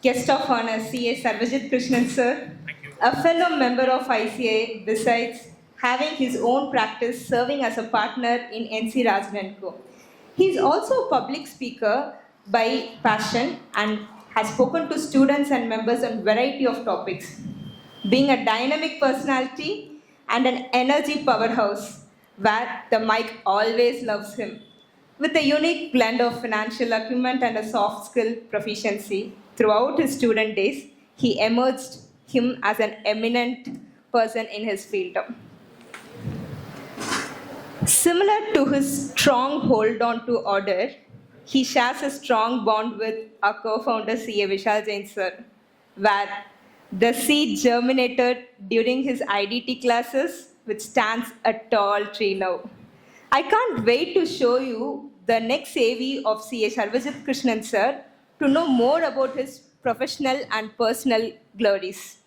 Guest of honor, CA Survajith Krishnan, sir. Thank you. A fellow member of ICA, besides having his own practice serving as a partner in NC Rajan & Co. He is also a public speaker by passion and has spoken to students and members on variety of topics. Being a dynamic personality and an energy powerhouse where the mic always loves him. With a unique blend of financial acumen and a soft skill proficiency throughout his student days, he emerged him as an eminent person in his field. Similar to his strong hold on to order, he shares a strong bond with our co-founder CA Vishal Jain sir, where the seed germinated during his IDT classes, which stands a tall tree now. I can't wait to show you the next AV of CA Survajith Krishnan sir to know more about his professional and personal glories.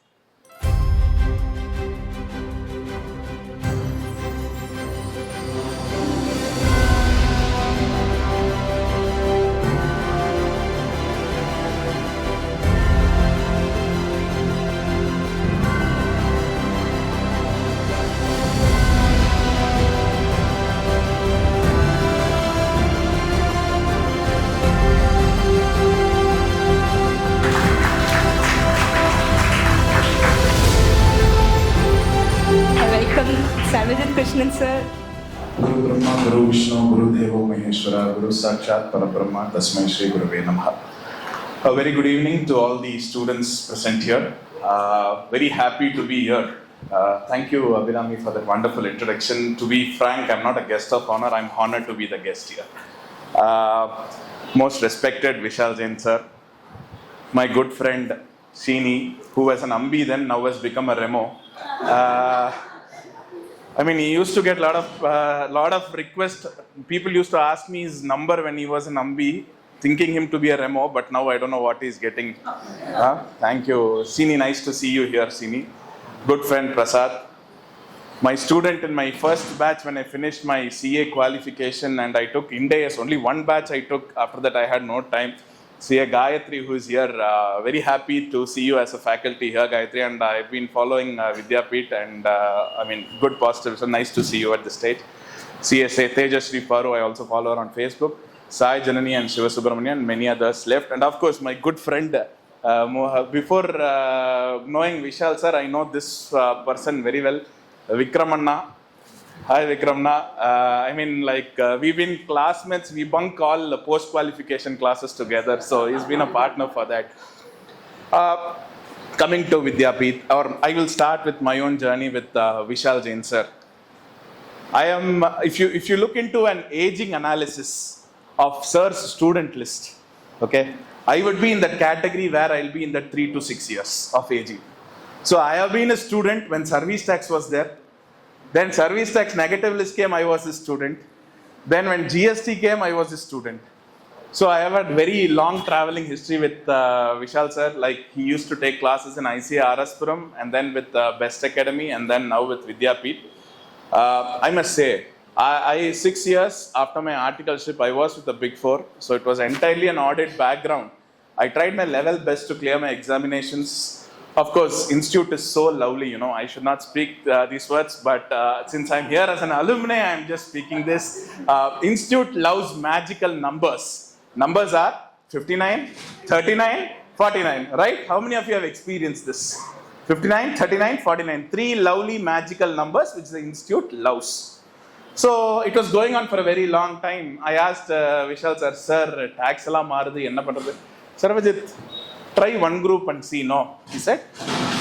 Welcome, Survajith Krishnan sir. Guru Brahma, Guru Vishnu, Guru Devo Maheshwara, Guru Sakshat Parabrahma, Tasmai Shri Gurave Namaha. A very good evening to all the students present here. Very happy to be here. Thank you, Abhinami, for that wonderful introduction. To be frank, I'm not a guest of honor. I'm honored to be the guest here. Most respected Vishal Jain sir, my good friend Sheeni, who was an Ambi then, now has become a Remo. I mean, he used to get a lot of requests. People used to ask me his number when he was an Ambi, thinking him to be a Remo, but now I don't know what he's getting. Thank you. Sini, nice to see you here, Sini. Good friend Prasad. My student in my first batch when I finished my CA qualification and I took Ind-AS, only one batch I took, after that I had no time. CA Gayatri, who is here, very happy to see you as a faculty here, Gayatri, and I've been following Vidyapeeth and I mean, good positive, so nice to see you at the stage. CSA Tejasri Paru, I also follow her on Facebook. Sai Janani and Shiva Subramanian and many others left. And of course, my good friend, before knowing Vishal sir, I know this person very well, Vikramanna. Hi Vikramna. I mean, like we've been classmates. We bunk all the post-qualification classes together. So he's been a partner for that. Coming to Vidyapeeth, or I will start with my own journey with Vishal Jain sir. I am, if you look into an aging analysis of sir's student list, okay, I would be in that category where I'll be in that 3 to 6 years of aging. So I have been a student when service tax was there. Then service tax negative list came, I was a student. Then when GST came, I was a student. So I have a very long traveling history with Vishal sir. Like he used to take classes in ICA Araspuram and then with Best Academy and then now with Vidyapeeth. I must say, I 6 years after my articleship, I was with the Big Four. So it was entirely an audit background. I tried my level best to clear my examinations. Of course, Institute is so lovely, you know, I should not speak these words, but since I'm here as an alumni, I'm just speaking this. Institute loves magical numbers. Numbers are 59, 39, 49, right? How many of you have experienced this? 59, 39, 49. 3 lovely magical numbers which the Institute loves. So it was going on for a very long time. I asked Vishal sir, tax alla maarudhu, enna pandrathu? Survajith, try one group and see, no, he said.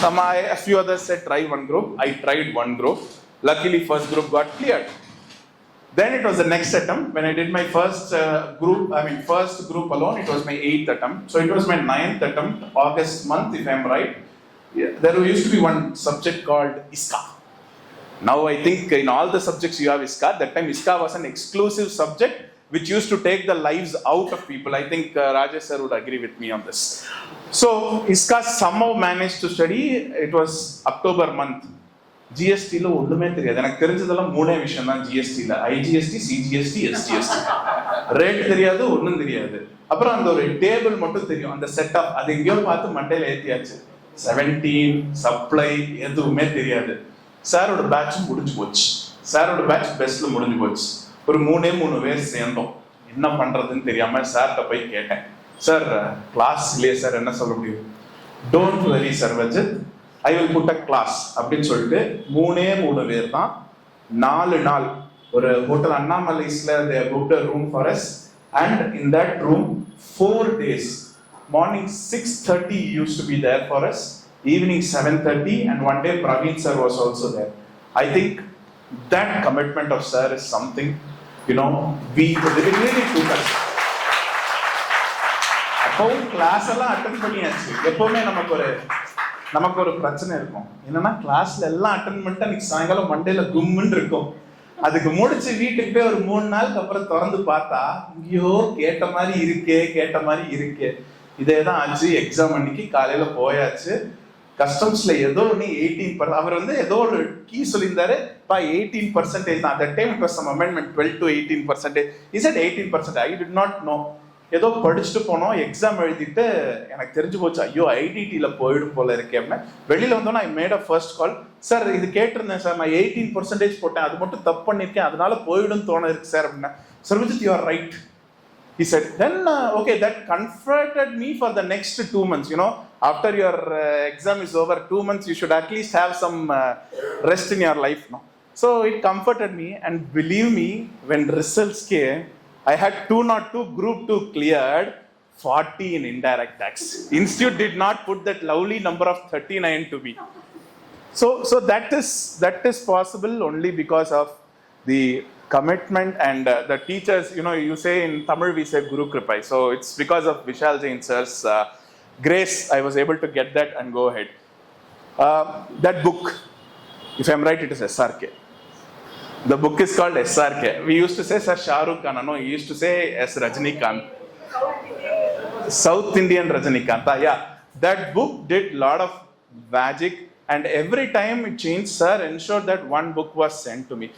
A few others said try one group. I tried one group. Luckily, first group got cleared. Then it was the next attempt. When I did my first first group alone, it was my 8th attempt. So it was my 9th attempt, August month, if I'm right. Yeah, there used to be one subject called ISKA. Now I think in all the subjects you have ISKA. That time ISKA was an exclusive subject which used to take the lives out of people. I think Rajesh sir would agree with me on this. So ISKA somehow managed to study. It was October month. GST lo ஒண்ணுமே தெரியாது. எனக்கு தெரிஞ்சதெல்லாம் மூணே விஷயம் தான் GST ல. IGST, CGST, SGST. Rate தெரியாது, ஒன்றும் தெரியாது. அப்புறம் அந்த ஒரு டேபிள் மட்டும் தெரியும், அந்த செட்டப் அது எங்கேயோ பார்த்து மண்டையில ஏற்றியாச்சு. 17 சப்ளை எதுவுமே தெரியாது. சாரோட பேட்ச் முடிஞ்சு போச்சு. சாரோட பேட்ச் பெஸ்ட்ல முடிஞ்சு போச்சு. ஒரு 3 பேர் சேர்ந்தோம். என்ன பண்றதுன்னு தெரியாம சார்கிட்ட போய் கேட்டேன், சார் கிளாஸ் இல்லையே சார், என்ன சொல்ல முடியும்? Don't worry Sarvajit, I will put a class அப்படின்னு சொல்லிட்டு 3 பேர் தான் 4 நாள் ஒரு ஹோட்டல் அண்ணாமலைஸ்ல they booked a room for us, and in that room 4 days, morning 6:30 he used to be there for us, evening 7:30, and one day Praveen sir was also there. I think that commitment of sir is something, you know, we really took us. அப்பவும் class எல்லாம் attend பண்ணியாச்சு. எப்பவுமே நமக்கு ஒரு பிரச்சனை இருக்கும், என்னன்னா கிளாஸ்ல எல்லாம் அட்டென்ட் பண்ணிட்டு அன்னைக்கு சாயங்காலம் மண்டேல கும்முன்னு இருக்கும். அதுக்கு முடிச்சு வீட்டுக்கு போய் ஒரு 3 நாளுக்கு அப்புறம் திறந்து பார்த்தா ஐயோ கேட்ட மாதிரி இருக்கே. இதே தான் ஆச்சு. எக்ஸாம் அன்னைக்கு காலையில போயாச்சு. கஸ்டம்ஸ்ல ஏதோ ஒன்று 18%, அவர் ஏதோ ஒரு கீ சொல்லியிருந்தாரு, 18% தான். That time it was some amendment, 12 to 18%. Is it 18%? I did not know. ஏதோ படிச்சுட்டு போனோம், எக்ஸாம் எழுதிட்டு எனக்கு தெரிஞ்சு போச்சு, ஐயோ ஐடிடியில் போயிடும் போல இருக்கேன். வெளியில வந்தோன்னா I made a first call, sir இது கேட்டிருந்தேன் சார், நான் 18% போட்டேன், அது மட்டும் தப்பு பண்ணியிருக்கேன், அதனால போயிடும் தோண இருக்கு சார் அப்படின்னா. Survajith, you are right, he said. Then okay, that comforted me for the next 2 months. You know, after your exam is over, 2 months you should at least have some rest in your life, no? So it comforted me, and believe me, when results came, I had 202 group 2 cleared, 40 in indirect tax. Institute did not put that lovely number of 39 to me. So that is possible only because of the commitment and the teachers. You know, you say in Tamil we say Guru Kripai. So it's because of Vishal Jain sir's grace I was able to get that and go ahead. That book, if I'm right, it is SRK. The book is called SRK. We used to say Sir Shah Rukh Khan. No, he used to say S. Rajinikanth. South Indian Rajinikanth. Yeah, that book did a lot of magic, and every time it changed, sir ensured that one book was sent to me.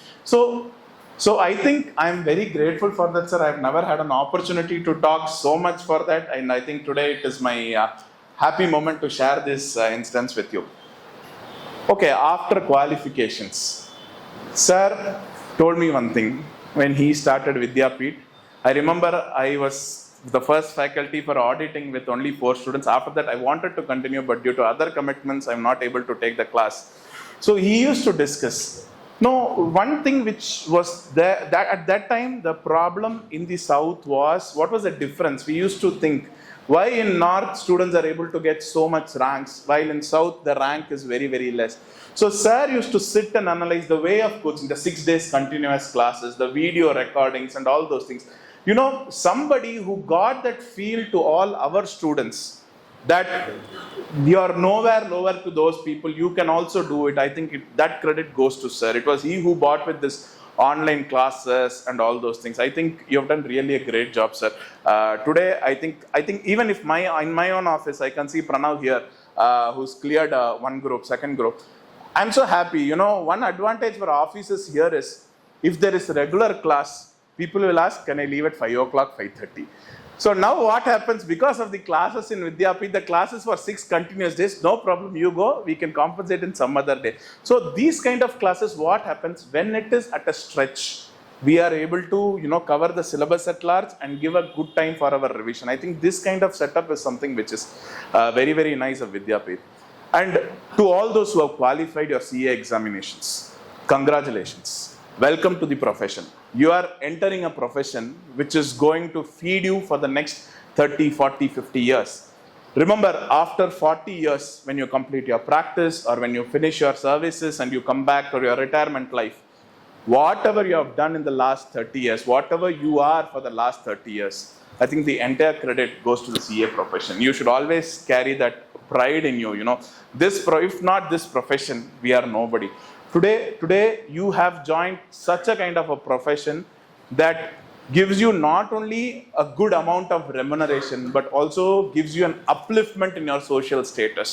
So I think I'm very grateful for that, sir. I've never had an opportunity to talk so much for that, and I think today it is my happy moment to share this instance with you. Okay, after qualifications, sir told me one thing when he started Vidyapeeth. I remember I was the first faculty for auditing with only 4 students. After that I wanted to continue, but due to other commitments I'm not able to take the class. So he used to discuss. No, one thing which was there, that at that time the problem in the south was, what was the difference? We used to think, why in north students are able to get so much ranks, while in south the rank is very, very less. So sir used to sit and analyze the way of coaching, the 6 days continuous classes, the video recordings and all those things. You know, somebody who got that feel to all our students, that you are nowhere lower to those people, you can also do it. I think that credit goes to sir. It was he who bought with this online classes and all those things. I think you have done really a great job, sir. Today I think even if in my own office I can see Pranav here, who's cleared one group, second group. I'm so happy. You know, one advantage for offices here is, if there is regular class, people will ask, can I leave at 5 o'clock, 5:30? So now what happens, because of the classes in Vidyapeeth, the classes for 6 continuous days, no problem, you go, we can compensate in some other day. So these kind of classes, what happens when it is at a stretch, we are able to, you know, cover the syllabus at large and give a good time for our revision. I think this kind of setup is something which is very, very nice of Vidyapeeth. And to all those who have qualified your CA examinations, congratulations. Welcome to the profession. You are entering a profession which is going to feed you for the next 30, 40, 50 years. Remember, after 40 years, when you complete your practice or when you finish your services and you come back to your retirement life, whatever you have done in the last 30 years, whatever you are for the last 30 years, I think the entire credit goes to the CA profession. You should always carry that pride in you. You know, if not this profession, we are nobody. Today you have joined such a kind of a profession that gives you not only a good amount of remuneration, but also gives you an upliftment in your social status.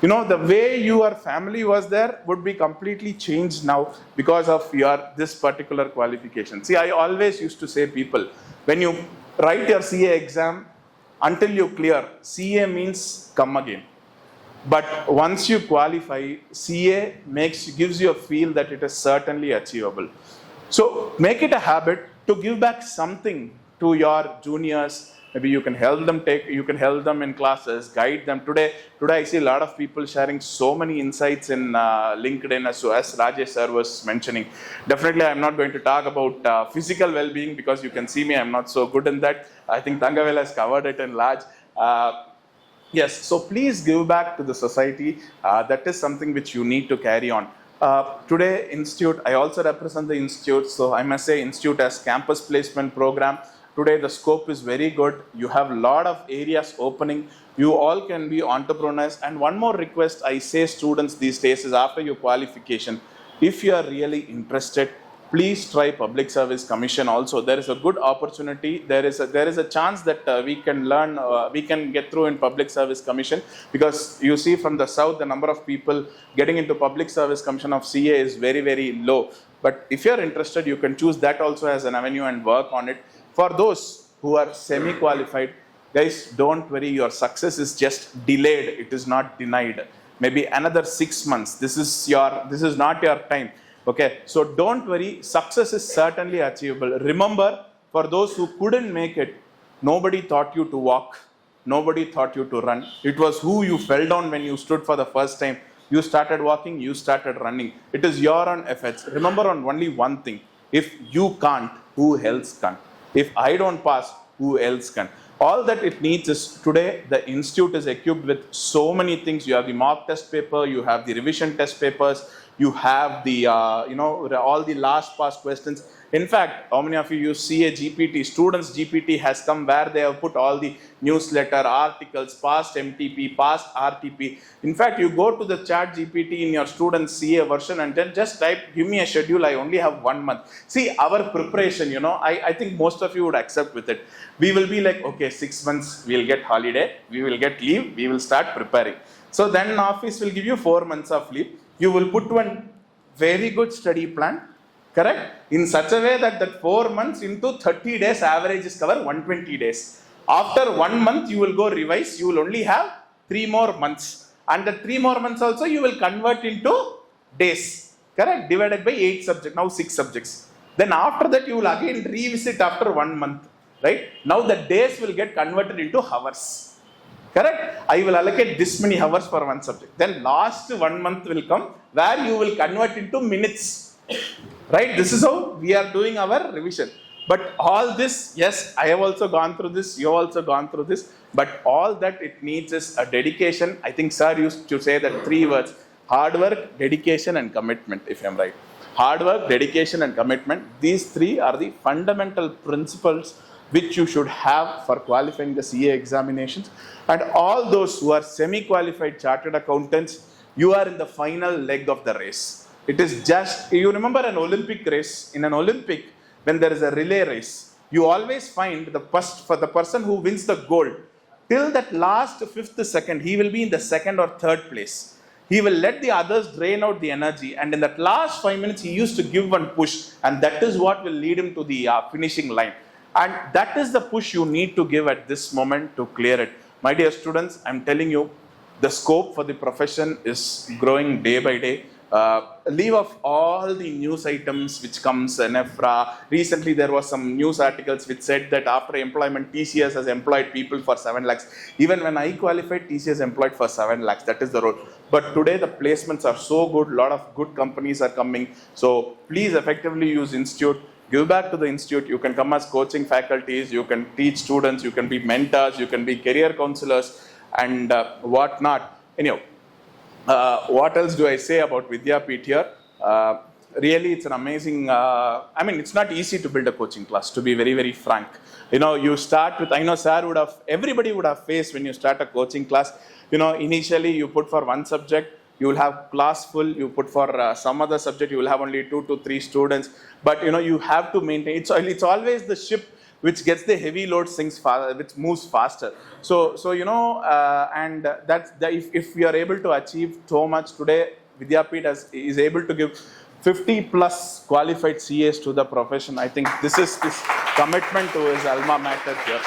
The way your family was there would be completely changed now because of this particular qualification. See, I always used to say people, when you write your CA exam, until you clear, CA means come again. But once you qualify, CA gives you a feel that it is certainly achievable. So make it a habit to give back something to your juniors. Maybe you can help them in classes, guide them. Today I see a lot of people sharing so many insights in LinkedIn, as Rajesh sir was mentioning. Definitely, I'm not going to talk about physical well-being because you can see me, I'm not so good in that. I think Tangavel has covered it in large. Yes, so please give back to the society. That is something which you need to carry on. Today, Institute, I also represent the Institute, so I must say Institute has campus placement program. Today, the scope is very good. You have a lot of areas opening. You all can be entrepreneurs. And one more request I say students these days is, after your qualification, if you are really interested, please try Public Service Commission also. There is a good opportunity. There is a chance that we can learn, we can get through in Public Service Commission, because you see from the south, the number of people getting into Public Service Commission of CA is very, very low. But if you are interested, you can choose that also as an avenue and work on it. For those who are semi-qualified, guys, don't worry, your success is just delayed. It is not denied. Maybe another 6 months. This is not your time. Okay, so don't worry, success is certainly achievable. Remember, for those who couldn't make it, nobody taught you to walk, nobody taught you to run. It was who you fell down when you stood for the first time. You started walking, you started running. It is your own efforts. Remember on only one thing: if you can't, who else can? If I don't pass, who else can? All that it needs is, today the institute is equipped with so many things. You have the mock test paper, you have the revision test papers, you have the all the last past questions. In fact, how many of you use CA GPT? Students GPT has come, where they have put all the newsletter, articles, past MTP, past RTP. In fact, you go to the chat GPT in your student's CA version and then just type, give me a schedule, I only have 1 month. See, our preparation, I think most of you would accept with it. We will be like, okay, 6 months, we'll get holiday, we will get leave, we will start preparing. So then office will give you 4 months of leave. You will put one very good study plan, correct? In such a way that 4 months into 30 days average is cover 120 days. After 1 month, you will go revise. You will only have 3 more months. And the 3 more months also you will convert into days, correct? Divided by 8 subjects, now 6 subjects. Then after that, you will again revisit after 1 month, right? Now the days will get converted into hours. Correct? I will allocate this many hours for one subject. Then last 1 month will come where you will convert into minutes. Right? This is how we are doing our revision. But all this, yes, I have also gone through this, you have also gone through this. But all that it needs is a dedication. I think sir used to say that 3 words: hard work, dedication and commitment, if I am right. Hard work, dedication and commitment. These 3 are the fundamental principles which you should have for qualifying the CA examinations. And all those who are semi-qualified chartered accountants, you are in the final leg of the race. It is just, you remember an Olympic race. In an Olympic, when there is a relay race, you always find for the person who wins the gold, till that last 5th second, he will be in the 2nd or 3rd place. He will let the others drain out the energy, and in that last 5 minutes, he used to give one push, and that is what will lead him to the finishing line. And that is the push you need to give at this moment to clear it. My dear students, I'm telling you, the scope for the profession is growing day by day. Leave off all the news items which comes, NEFRA. Recently, there was some news articles which said that after employment, TCS has employed people for 7 lakhs. Even when I qualified, TCS employed for 7 lakhs. That is the role. But today, the placements are so good. A lot of good companies are coming. So please effectively use Institute. Give back to the Institute. You can come as coaching faculties, you can teach students, you can be mentors, you can be career counselors, and what not. Anyhow, what else do I say about Vidyapeeth here? Really, it's an amazing, it's not easy to build a coaching class, to be very, very frank. You start with, I know sir everybody would have faced when you start a coaching class, initially you put for one subject, you will have class full, you put for some other subject, you will have only 2 to 3 students. But you have to maintain, it's always the ship which gets the heavy load which moves faster. So you know, and that's if we are able to achieve so much today, Vidyapeeth is able to give 50 plus qualified CAs to the profession. I think this is this commitment to his alma mater here.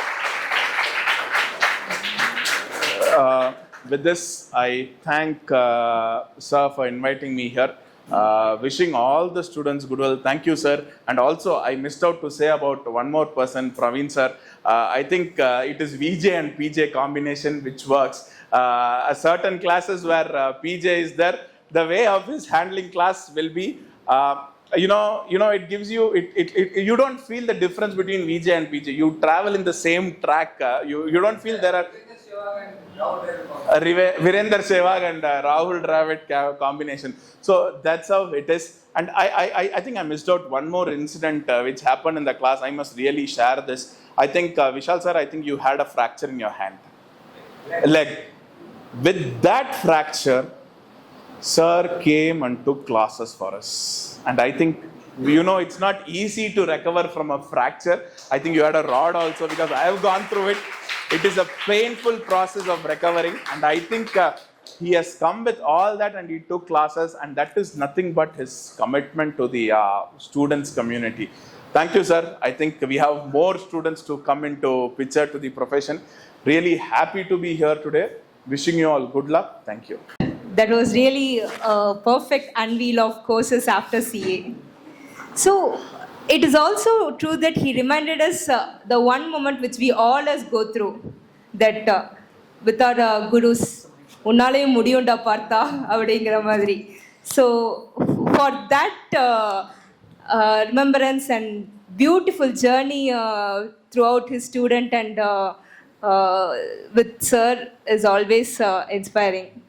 With this, I thank sir for inviting me here. Wishing all the students goodwill. Thank you, sir. And also, I missed out to say about one more person, Praveen sir. I think it is VJ and PJ combination which works. Certain classes where PJ is there, the way of his handling class will be, it gives you, you don't feel the difference between VJ and PJ. You travel in the same track. You don't feel there are Virender Sehwag and Rahul Dravid combination. So that's how it is. And I think I missed out one more incident which happened in the class. I must really share this. I think Vishal sir, I think you had a fracture in your hand, leg. With that fracture, sir came and took classes for us. And I think, you know, it's not easy to recover from a fracture. I think you had a rod also, because I have gone through it. It is a painful process of recovering, and I think he has come with all that, and he took classes, and that is nothing but his commitment to the students community. Thank you, sir. I think we have more students to come into picture to the profession. Really happy to be here today. Wishing you all good luck. Thank you. That was really a perfect unveil of courses after CA. So it is also true that he reminded us the one moment which we all us go through, that with our gurus, unnale mudiyunda partha avadingra madri. So for that remembrance and beautiful journey throughout his student and with sir is always inspiring.